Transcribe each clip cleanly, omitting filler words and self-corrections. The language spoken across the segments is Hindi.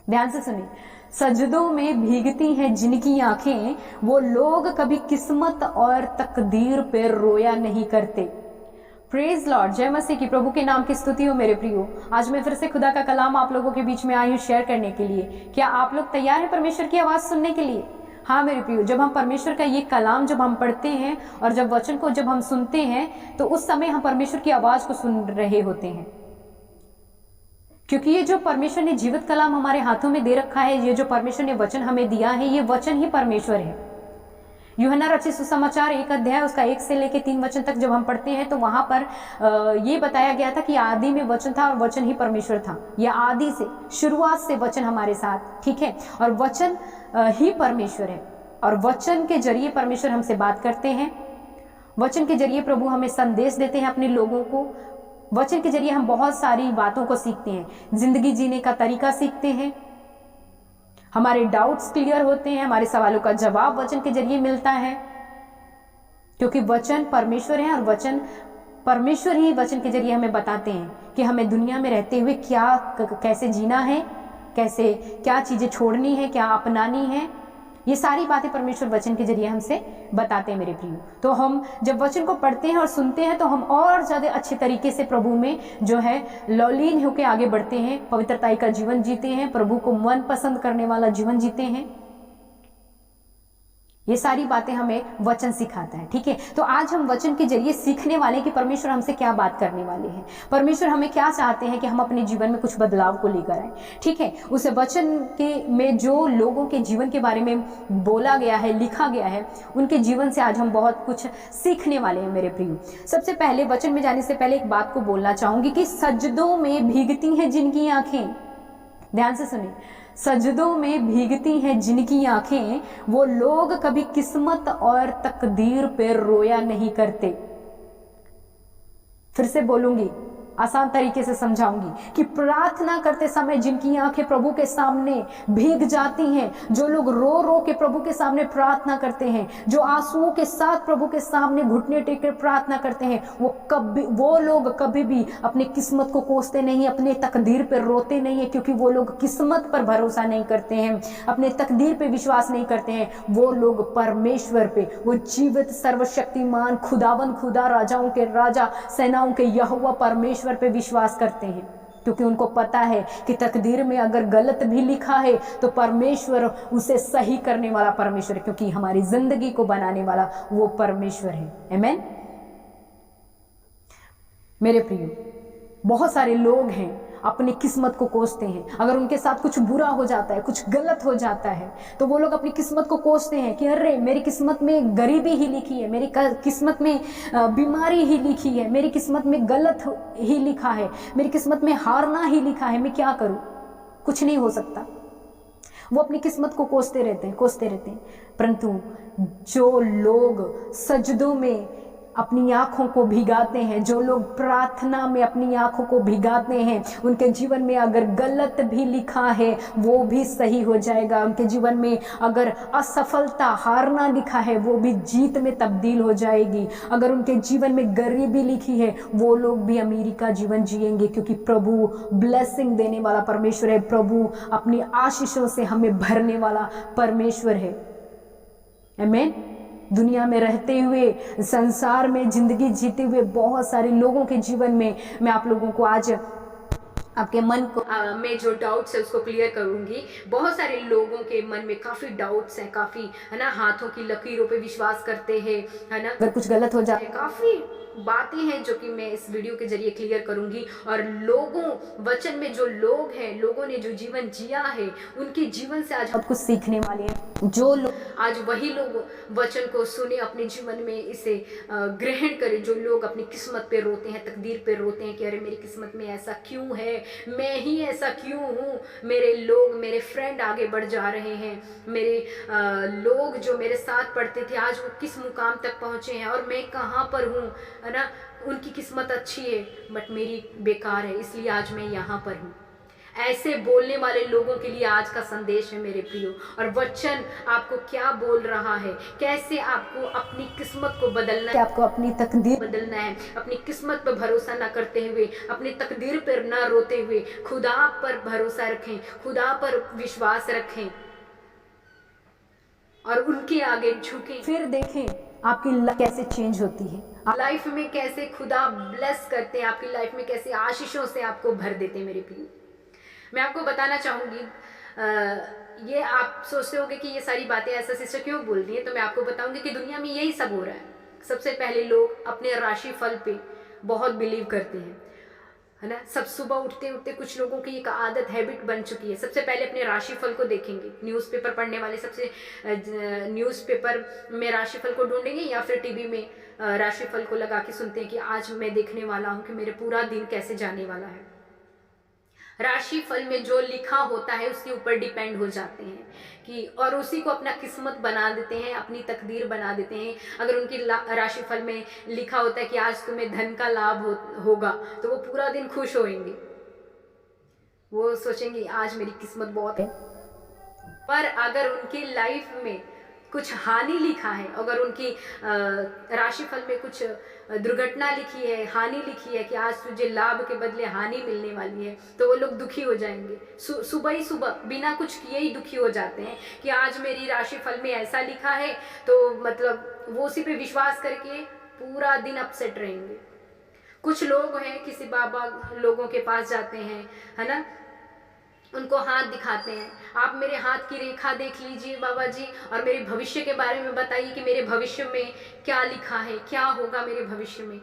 ध्यान से सुनिए, सजदों में भीगती हैं जिनकी आंखें, वो लोग कभी किस्मत और तकदीर पे रोया नहीं करते। प्रेज लॉर्ड, जय मसीह की। प्रभु के नाम की स्तुति हो मेरे प्रियो। आज मैं फिर से खुदा का कलाम आप लोगों के बीच में आई हूँ शेयर करने के लिए। क्या आप लोग तैयार हैं परमेश्वर की आवाज सुनने के लिए? हाँ मेरे प्रियो, जब हम परमेश्वर का ये कलाम जब हम पढ़ते हैं और जब वचन को जब हम सुनते हैं तो उस समय हम परमेश्वर की आवाज को सुन रहे होते हैं, क्योंकि ये जो परमेश्वर ने जीवित कलाम हमारे हाथों में दे रखा है, ये जो परमेश्वर ने वचन हमें दिया है, ये वचन ही परमेश्वर है। यूहन्ना रचित सुसमाचार 1 अध्याय उसका 1 से लेकर 3 वचन तक जब हम पढ़ते हैं तो वहां पर ये बताया गया था कि आदि में वचन था और वचन ही परमेश्वर था। यह आदि से, शुरुआत से वचन हमारे साथ, ठीक है, और वचन ही परमेश्वर है। और वचन के जरिए परमेश्वर हमसे बात करते हैं, वचन के जरिए प्रभु हमें संदेश देते हैं अपने लोगों को। वचन के जरिए हम बहुत सारी बातों को सीखते हैं, जिंदगी जीने का तरीका सीखते हैं, हमारे डाउट्स क्लियर होते हैं, हमारे सवालों का जवाब वचन के जरिए मिलता है, क्योंकि वचन परमेश्वर है और वचन परमेश्वर ही वचन के जरिए हमें बताते हैं कि हमें दुनिया में रहते हुए क्या कैसे जीना है, कैसे क्या चीजें छोड़नी है, क्या अपनानी है। ये सारी बातें परमेश्वर वचन के जरिए हमसे बताते हैं मेरे प्रियो। तो हम जब वचन को पढ़ते हैं और सुनते हैं तो हम और ज्यादा अच्छे तरीके से प्रभु में जो है लौलीन होकर आगे बढ़ते हैं, पवित्रताई का जीवन जीते हैं, प्रभु को मन पसंद करने वाला जीवन जीते हैं। ये सारी बातें हमें वचन सिखाता है, ठीक है। तो आज हम वचन के जरिए सीखने वाले कि परमेश्वर हमसे क्या बात करने वाले हैं, परमेश्वर हमें क्या चाहते हैं कि हम अपने जीवन में कुछ बदलाव को लेकर आए, ठीक है। उस वचन के में जो लोगों के जीवन के बारे में बोला गया है, लिखा गया है, उनके जीवन से आज हम बहुत कुछ सीखने वाले हैं मेरे प्रियो। सबसे पहले वचन में जाने से पहले एक बात को बोलना चाहूंगी कि सजदों में भीगती हैं जिनकी आंखें, ध्यान से सुनिए, सजदों में भीगती हैं जिनकी आंखें, वो लोग कभी किस्मत और तकदीर पे रोया नहीं करते। फिर से बोलूंगी, आसान तरीके से समझाऊंगी कि प्रार्थना करते समय जिनकी आंखें प्रभु के सामने भीग जाती हैं, जो लोग रो रो के प्रभु के सामने प्रार्थना करते हैं, जो आंसुओं के साथ प्रभु के सामने घुटने टेक कर प्रार्थना करते हैं, वो लोग कभी भी अपनी किस्मत को कोसते नहीं, अपने तकदीर पर रोते नहीं है, क्योंकि वो लोग किस्मत पर भरोसा नहीं करते हैं, अपने तकदीर पे विश्वास नहीं करते हैं। वो लोग परमेश्वर पे, वो जीवित सर्वशक्तिमान खुदावन खुदा, राजाओं के राजा, सेनाओं के यहोवा परमेश्वर पे विश्वास करते हैं, क्योंकि उनको पता है कि तकदीर में अगर गलत भी लिखा है तो परमेश्वर उसे सही करने वाला परमेश्वर है, क्योंकि हमारी जिंदगी को बनाने वाला वो परमेश्वर है। आमीन। मेरे प्रियो, बहुत सारे लोग हैं अपनी किस्मत को कोसते हैं। अगर उनके साथ कुछ बुरा हो जाता है, कुछ गलत हो जाता है, तो वो लोग अपनी किस्मत को कोसते हैं कि अरे मेरी किस्मत में गरीबी ही लिखी है, मेरी किस्मत में बीमारी ही लिखी है, मेरी किस्मत में गलत ही लिखा है, मेरी किस्मत में हारना ही लिखा है, मैं क्या करूं, कुछ नहीं हो सकता। वो अपनी किस्मत को कोसते रहते हैं। परंतु जो लोग सजदों में अपनी आंखों को भिगाते हैं, जो लोग प्रार्थना में अपनी आंखों को भिगाते हैं, उनके जीवन में अगर गलत भी लिखा है वो भी सही हो जाएगा। उनके जीवन में अगर असफलता, हारना लिखा है वो भी जीत में तब्दील हो जाएगी। अगर उनके जीवन में गरीबी लिखी है वो लोग भी अमीरी का जीवन जिएंगे, क्योंकि प्रभु ब्लेसिंग देने वाला परमेश्वर है, प्रभु अपनी आशीषों से हमें भरने वाला परमेश्वर है। आमीन। दुनिया में रहते हुए, संसार में जिंदगी जीते हुए बहुत सारे लोगों के जीवन में मैं आप लोगों को आज आपके मन को में जो डाउट्स है उसको क्लियर करूंगी। बहुत सारे लोगों के मन में काफी डाउट्स हैं, काफी है ना, हाथों की लकीरों पे विश्वास करते हैं, है ना, अगर कुछ गलत हो जाए, काफी बातें हैं जो कि मैं इस वीडियो के जरिए क्लियर करूंगी। और लोगों, वचन में जो लोग हैं, लोगों ने जो जीवन जिया है, उनके जीवन से आज हम कुछ सीखने वाले हैं। जो लोग आज वही लोग वचन को सुने, अपने जीवन में इसे ग्रहण करें, जो लोग अपनी किस्मत पे रोते हैं, तकदीर पे रोते हैं कि अरे मेरी किस्मत में ऐसा क्यों है, मैं ही ऐसा क्यों हूँ, मेरे लोग, मेरे फ्रेंड आगे बढ़ जा रहे हैं, मेरे लोग जो मेरे साथ पढ़ते थे आज वो किस मुकाम तक पहुँचे हैं और मैं कहाँ पर हूँ, है ना, उनकी किस्मत अच्छी है बट मेरी बेकार है, इसलिए आज मैं यहाँ पर हूँ। ऐसे बोलने वाले लोगों के लिए आज का संदेश है मेरे प्रियो। और वचन आपको क्या बोल रहा है, कैसे आपको अपनी किस्मत को बदलना है, आपको अपनी तकदीर बदलना है। अपनी किस्मत पर भरोसा ना करते हुए, अपनी तकदीर पर ना रोते हुए खुदा पर भरोसा रखें, खुदा पर विश्वास रखें और उनके आगे झुकें। फिर देखें आपकी लाइफ कैसे चेंज होती है, लाइफ में कैसे खुदा ब्लेस करते हैं, आपकी लाइफ में कैसे आशीषों से आपको भर देते हैं मेरे प्रियो। मैं आपको बताना चाहूँगी, ये आप सोचते होंगे कि ये सारी बातें ऐसा सिस्टर क्यों बोल रही है, तो मैं आपको बताऊंगी कि दुनिया में यही सब हो रहा है। सबसे पहले लोग अपने राशि फल पे बहुत बिलीव करते हैं, है ना। सब सुबह उठते उठते कुछ लोगों की एक आदत, हैबिट बन चुकी है। सबसे पहले अपने राशिफल को देखेंगे, न्यूज़पेपर पढ़ने वाले सबसे न्यूज़पेपर में राशिफल को ढूंढेंगे या फिर टीवी में राशिफल को लगा के सुनते हैं कि आज मैं देखने वाला हूँ कि मेरे पूरा दिन कैसे जाने वाला है। राशि फल में जो लिखा होता है उसके ऊपर डिपेंड हो जाते हैं कि, और उसी को अपना किस्मत बना देते हैं, अपनी तकदीर बना देते हैं। अगर उनकी राशि फल में लिखा होता है कि आज तुम्हें धन का लाभ होगा, तो वो पूरा दिन खुश होंगे, वो सोचेंगे आज मेरी किस्मत बहुत है। पर अगर उनकी लाइफ में कुछ हानि लिखा है, अगर उनकी राशिफल में कुछ दुर्घटना लिखी है, हानि लिखी है कि आज तुझे लाभ के बदले हानि मिलने वाली है, तो वो लोग दुखी हो जाएंगे। सुबह ही सुबह बिना कुछ किए ही दुखी हो जाते हैं कि आज मेरी राशिफल में ऐसा लिखा है, तो मतलब वो उसी पे विश्वास करके पूरा दिन अपसेट रहेंगे। कुछ लोग हैं किसी बाबा लोगों के पास जाते हैं, है ना, उनको हाथ दिखाते हैं, आप मेरे हाथ की रेखा देख लीजिए बाबा जी और मेरे भविष्य के बारे में बताइए कि मेरे भविष्य में क्या लिखा है, क्या होगा मेरे भविष्य में।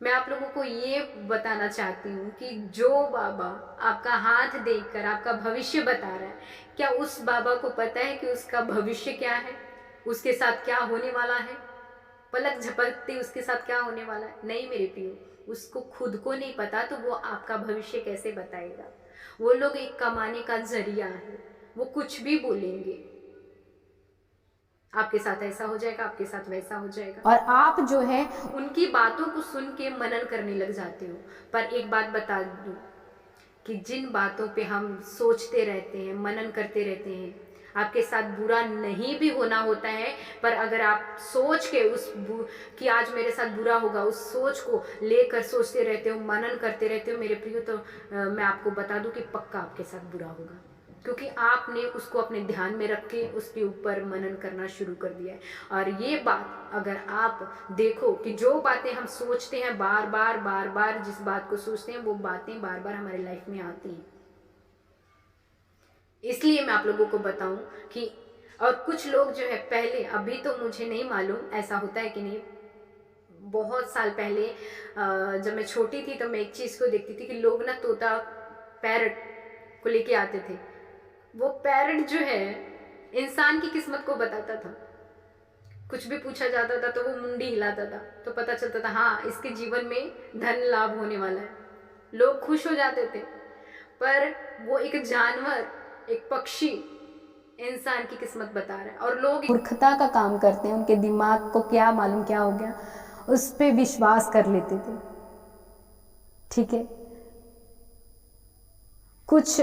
मैं आप लोगों को ये बताना चाहती हूँ कि जो बाबा आपका हाथ देखकर आपका भविष्य बता रहा है, क्या उस बाबा को पता है कि उसका भविष्य क्या है, उसके साथ क्या होने वाला है, पलक झपकते उसके साथ क्या होने वाला है? नहीं मेरे प्रियो, उसको खुद को नहीं पता, तो वो आपका भविष्य कैसे बताएगा। वो लोग एक कमाने का जरिया है, वो कुछ भी बोलेंगे, आपके साथ ऐसा हो जाएगा, आपके साथ वैसा हो जाएगा, और आप जो है उनकी बातों को सुन के मनन करने लग जाते हो। पर एक बात बता दूं कि जिन बातों पे हम सोचते रहते हैं, मनन करते रहते हैं, आपके साथ बुरा नहीं भी होना होता है, पर अगर आप सोच के कि आज मेरे साथ बुरा होगा, उस सोच को लेकर सोचते रहते हो, मनन करते रहते हो मेरे प्रियो, तो मैं आपको बता दूं कि पक्का आपके साथ बुरा होगा, क्योंकि आपने उसको अपने ध्यान में रख के उसके ऊपर मनन करना शुरू कर दिया है। और ये बात अगर आप देखो कि जो बातें हम सोचते हैं, बार बार जिस बात को सोचते हैं, वो बातें बार बार हमारे लाइफ में आती हैं। इसलिए मैं आप लोगों को बताऊं कि, और कुछ लोग जो है पहले, अभी तो मुझे नहीं मालूम ऐसा होता है कि नहीं, बहुत साल पहले जब मैं छोटी थी तो मैं एक चीज़ को देखती थी कि लोग ना तोता पैरट को लेके आते थे। वो पैरट जो है इंसान की किस्मत को बताता था, कुछ भी पूछा जाता था तो वो मुंडी हिलाता था, तो पता चलता था हाँ इसके जीवन में धन लाभ होने वाला है। लोग खुश हो जाते थे, पर वो एक जानवर, एक पक्षी इंसान की किस्मत बता रहा है, और लोग मूर्खता का काम करते हैं, उनके दिमाग को क्या मालूम क्या हो गया, उस पे विश्वास कर लेते थे। ठीक है, कुछ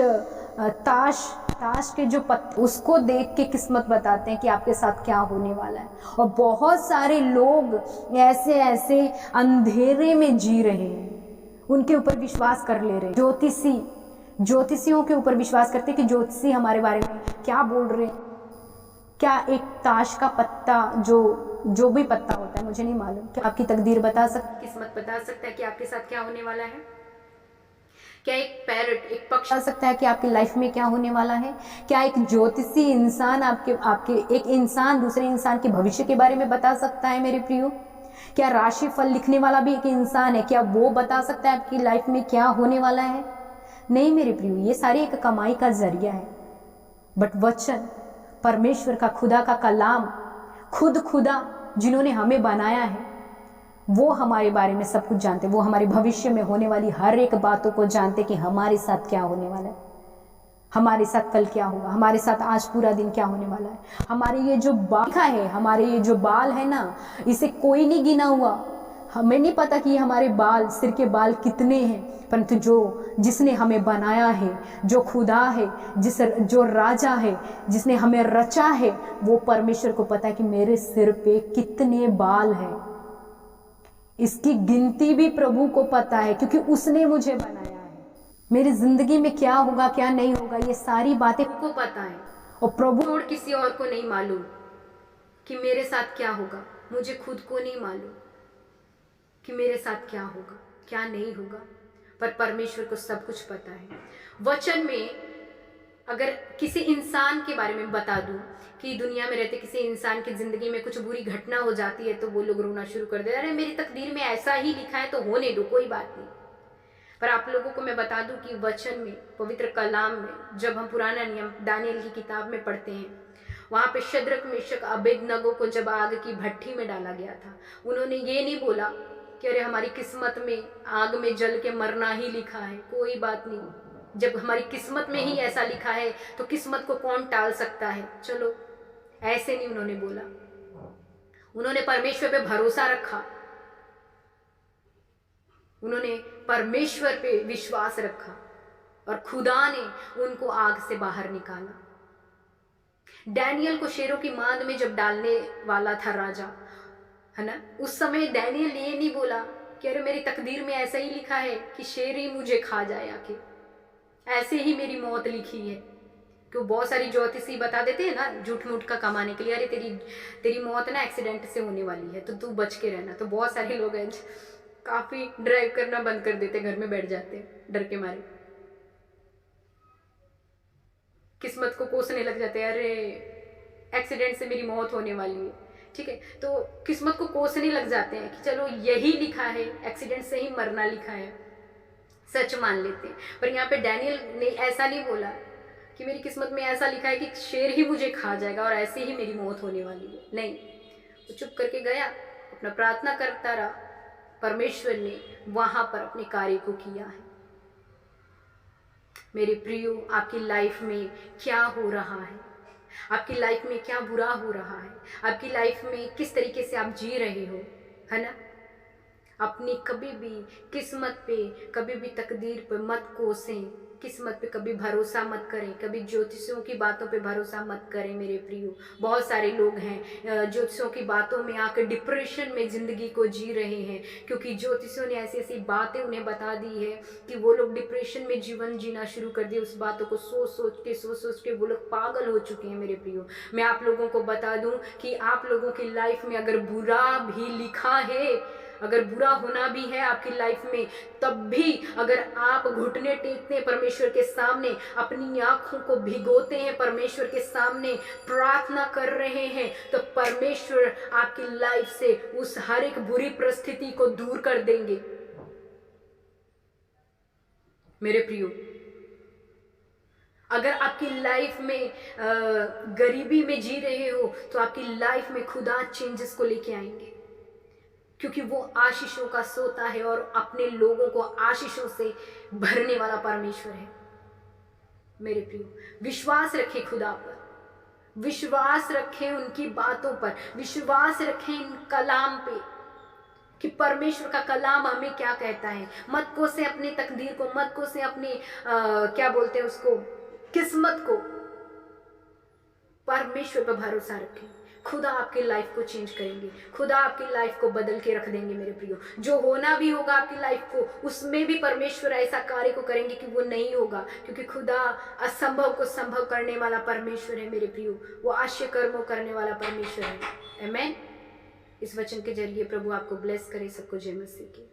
ताश के जो पत्ते, उसको देख के किस्मत बताते हैं कि आपके साथ क्या होने वाला है। और बहुत सारे लोग ऐसे अंधेरे में जी रहे हैं, उनके ऊपर विश्वास कर ले रहे हैं। ज्योतिषियों के ऊपर विश्वास करते हैं कि ज्योतिषी हमारे बारे में क्या बोल रहे हैं। क्या एक ताश का पत्ता, जो भी पत्ता होता है, मुझे नहीं मालूम, क्या आपकी तकदीर बता सकता, किस्मत बता सकता है कि आपके साथ क्या होने वाला है? क्या एक पैरट, एक पक्षी बता सकता है कि आपकी लाइफ में क्या होने वाला है? क्या एक ज्योतिषी इंसान आपके एक इंसान दूसरे इंसान के भविष्य के बारे में बता सकता है मेरे प्रियो? क्या राशि फल लिखने वाला भी एक इंसान है, क्या वो बता सकता है आपकी लाइफ में क्या होने वाला है? नहीं मेरे प्रियो, ये सारी एक कमाई का जरिया है। बट वचन, परमेश्वर का, खुदा का कलाम, खुदा जिन्होंने हमें बनाया है, वो हमारे बारे में सब कुछ जानते, वो हमारे भविष्य में होने वाली हर एक बातों को जानते कि हमारे साथ क्या होने वाला है, हमारे साथ कल क्या होगा, हमारे साथ आज पूरा दिन क्या होने वाला है। हमारे ये जो बाल है, हमारे ये जो बाल है ना, इसे कोई नहीं गिना हुआ। हमें नहीं पता कि हमारे बाल, सिर के बाल कितने हैं, परंतु जिसने हमें बनाया है, जो खुदा है, जो राजा है, जिसने हमें रचा है, वो परमेश्वर को पता है कि मेरे सिर पे कितने बाल हैं। इसकी गिनती भी प्रभु को पता है, क्योंकि उसने मुझे बनाया है। मेरी जिंदगी में क्या होगा क्या नहीं होगा, ये सारी बातें को पता है, और प्रभु और किसी और को नहीं मालूम कि मेरे साथ क्या होगा। मुझे खुद को नहीं मालूम कि मेरे साथ क्या होगा क्या नहीं होगा, पर परमेश्वर को सब कुछ पता है। वचन में अगर किसी इंसान के बारे में बता दूं कि दुनिया में रहते किसी इंसान की जिंदगी में कुछ बुरी घटना हो जाती है, तो वो लोग रोना शुरू कर देते, अरे मेरी तकदीर में ऐसा ही लिखा है तो होने दो, कोई बात नहीं। पर आप लोगों को मैं बता दूं कि वचन में, पवित्र कलाम में, जब हम पुराना नियम दानियल की किताब में पढ़ते हैं, वहां पे शद्रक, मेशक, अबेदनगो को जब आग की भट्ठी में डाला गया था, उन्होंने ये नहीं बोला कि अरे हमारी किस्मत में आग में जल के मरना ही लिखा है, कोई बात नहीं। जब हमारी किस्मत में ही ऐसा लिखा है तो किस्मत को कौन टाल सकता है, चलो, ऐसे नहीं उन्होंने बोला। उन्होंने परमेश्वर पे भरोसा रखा, उन्होंने परमेश्वर पे विश्वास रखा और खुदा ने उनको आग से बाहर निकाला। डैनियल को शेरों की मांद में जब डालने वाला था राजा, है ना, उस समय डैनियल ये नहीं बोला कि अरे मेरी तकदीर में ऐसा ही लिखा है कि शेर ही मुझे खा जाए, आके ऐसे ही मेरी मौत लिखी है। क्यों बहुत सारी ज्योतिषी बता देते हैं ना, झूठ मूठ का कमाने के लिए, अरे तेरी मौत ना एक्सीडेंट से होने वाली है तो तू बच के रहना। तो बहुत सारे लोग हैं काफी ड्राइव करना बंद कर देते, घर में बैठ जाते डर के मारे, किस्मत को कोसने लग जाते हैं, अरे एक्सीडेंट से मेरी मौत होने वाली है, ठीक है, तो किस्मत को कोसने लग जाते हैं कि चलो यही लिखा है, एक्सीडेंट से ही मरना लिखा है, सच मान लेते हैं। पर यहाँ पे डैनियल ने ऐसा नहीं बोला कि मेरी किस्मत में ऐसा लिखा है कि शेर ही मुझे खा जाएगा और ऐसे ही मेरी मौत होने वाली है, नहीं। वो चुप करके गया, अपना प्रार्थना करता रहा, परमेश्वर ने वहां पर अपने कार्य को किया है। मेरे प्रियो, आपकी लाइफ में क्या हो रहा है, आपकी लाइफ में क्या बुरा हो रहा है, आपकी लाइफ में किस तरीके से आप जी रहे हो, है ना, अपनी कभी भी किस्मत पे, कभी भी तकदीर पे मत कोसें, किस्मत पे कभी भरोसा मत करें, कभी ज्योतिषियों की बातों पे भरोसा मत करें मेरे प्रियो। बहुत सारे लोग हैं ज्योतिषियों की बातों में आकर डिप्रेशन में ज़िंदगी को जी रहे हैं, क्योंकि ज्योतिषियों ने ऐसी ऐसी बातें उन्हें बता दी है कि वो लोग डिप्रेशन में जीवन जीना शुरू कर दिए। उस बातों को सोच सोच के वो लोग पागल हो चुके हैं मेरे प्रियो। मैं आप लोगों को बता दूं कि आप लोगों की लाइफ में अगर बुरा भी लिखा है, अगर बुरा होना भी है आपकी लाइफ में, तब भी अगर आप घुटने टेकते हैं परमेश्वर के सामने, अपनी आंखों को भिगोते हैं परमेश्वर के सामने, प्रार्थना कर रहे हैं, तो परमेश्वर आपकी लाइफ से उस हर एक बुरी परिस्थिति को दूर कर देंगे मेरे प्रियो। अगर आपकी लाइफ में गरीबी में जी रहे हो, तो आपकी लाइफ में खुदा चेंजेस को लेके आएंगे, क्योंकि वो आशीषों का सोता है और अपने लोगों को आशीषों से भरने वाला परमेश्वर है मेरे प्रियो। विश्वास रखें खुदा पर, विश्वास रखें उनकी बातों पर, विश्वास रखें इन कलाम पे कि परमेश्वर का कलाम हमें क्या कहता है। मत कोसे अपनी तकदीर को, मत कोसे अपनी क्या बोलते हैं उसको, किस्मत को। परमेश्वर पर भरोसा रखें, खुदा आपकी लाइफ को चेंज करेंगे, खुदा आपकी लाइफ को बदल के रख देंगे मेरे प्रियो। जो होना भी होगा आपकी लाइफ को, उसमें भी परमेश्वर ऐसा कार्य को करेंगे कि वो नहीं होगा, क्योंकि खुदा असंभव को संभव करने वाला परमेश्वर है मेरे प्रियो। वो आश्चर्य कर्मों करने वाला परमेश्वर है। आमीन। इस वचन के जरिए प्रभु आपको ब्लेस करे। सबको जय मसीह की।